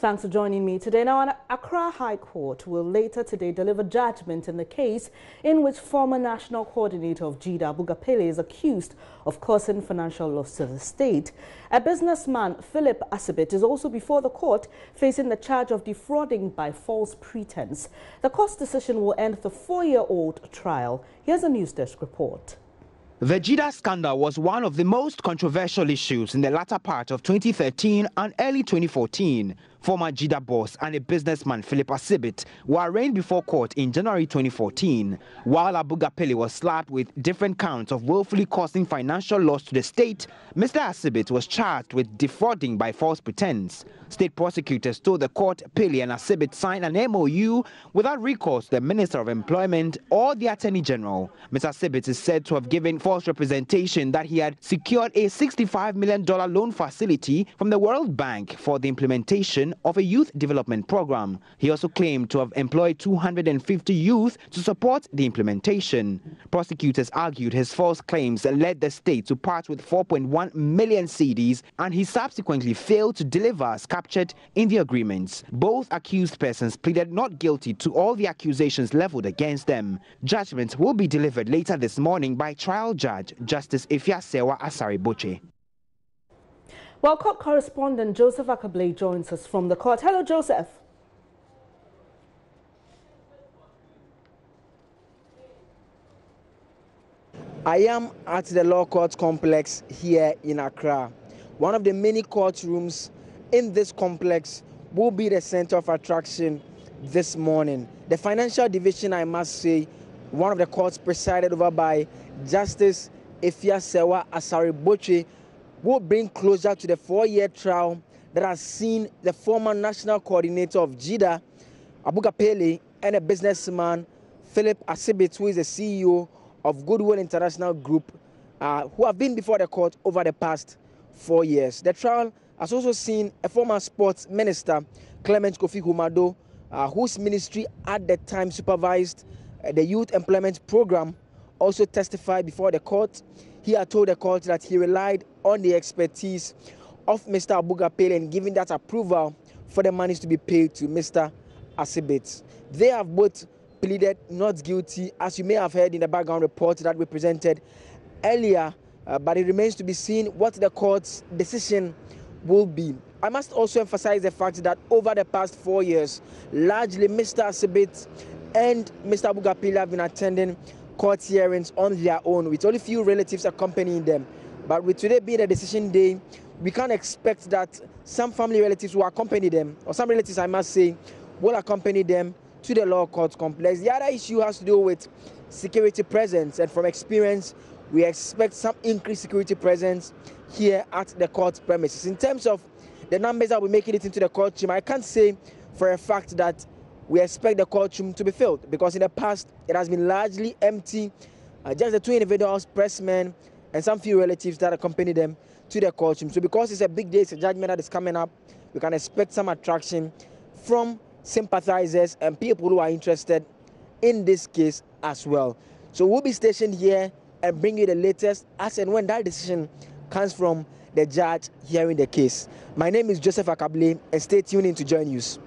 Thanks for joining me today. Now, Accra High Court will later today deliver judgment in the case in which former national coordinator of Gyeeda, Bugapele, is accused of causing financial loss to the state. A businessman, Philip Asibit, is also before the court facing the charge of defrauding by false pretense. The court's decision will end the 4-year-old trial. Here's a News Desk report. The Gyeeda scandal was one of the most controversial issues in the latter part of 2013 and early 2014. Former Gyeeda boss and a businessman, Philip Asibit, were arraigned before court in January 2014, while Bugapele was slapped with different counts of willfully causing financial loss to the state. Mr. Asibit was charged with defrauding by false pretense. State prosecutors told the court Pele and Asibit signed an MOU without recourse to the Minister of Employment or the Attorney General. Mr. Asibit is said to have given false representation that he had secured a $65 million loan facility from the World Bank for the implementation of a youth development program. He also claimed to have employed 250 youth to support the implementation. Prosecutors argued his false claims led the state to part with 4.1 million cedis, and he subsequently failed to deliver as captured in the agreements. Both accused persons pleaded not guilty to all the accusations leveled against them. Judgment will be delivered later this morning by trial judge Justice Ifyasewa Asare-Boche. Well, court correspondent Joseph Akable joins us from the court. Hello, Joseph. I am at the Law Court Complex here in Accra. One of the many courtrooms in this complex will be the center of attraction this morning. The Financial Division, I must say, one of the courts presided over by Justice Ifyasewa Asare-Boche, will bring closure to the 4-year trial that has seen the former national coordinator of Gyeeda, Bugapele, and a businessman, Philip Asibit, who is the CEO of Goodwill International Group, who have been before the court over the past 4 years. The trial has also seen a former sports minister, Clement Kofi Humado, whose ministry at the time supervised the youth employment program, also testified before the court. He had told the court that he relied on the expertise of Mr. Bugapele in giving that approval for the monies to be paid to Mr. Asibit. They have both pleaded not guilty, as you may have heard in the background report that we presented earlier, but it remains to be seen what the court's decision will be. I must also emphasize the fact that over the past 4 years, largely Mr. Asibit and Mr. Bugapele have been attending court hearings on their own, with only few relatives accompanying them. But with today being a decision day, we can't expect that some family relatives will accompany them, or some relatives, I must say, will accompany them to the Law Court Complex. The other issue has to do with security presence, and from experience, we expect some increased security presence here at the court premises. In terms of the numbers that will be making it into the courtroom, I can't say for a fact that we expect the courtroom to be filled, because in the past it has been largely empty. Just the two individuals, pressmen, and some few relatives that accompany them to the courtroom. So because it's a big day, it's a judgment that is coming up, we can expect some attraction from sympathizers and people who are interested in this case as well. So we'll be stationed here and bring you the latest as and when that decision comes from the judge hearing the case. My name is Joseph Akable, and stay tuned in to Joy News.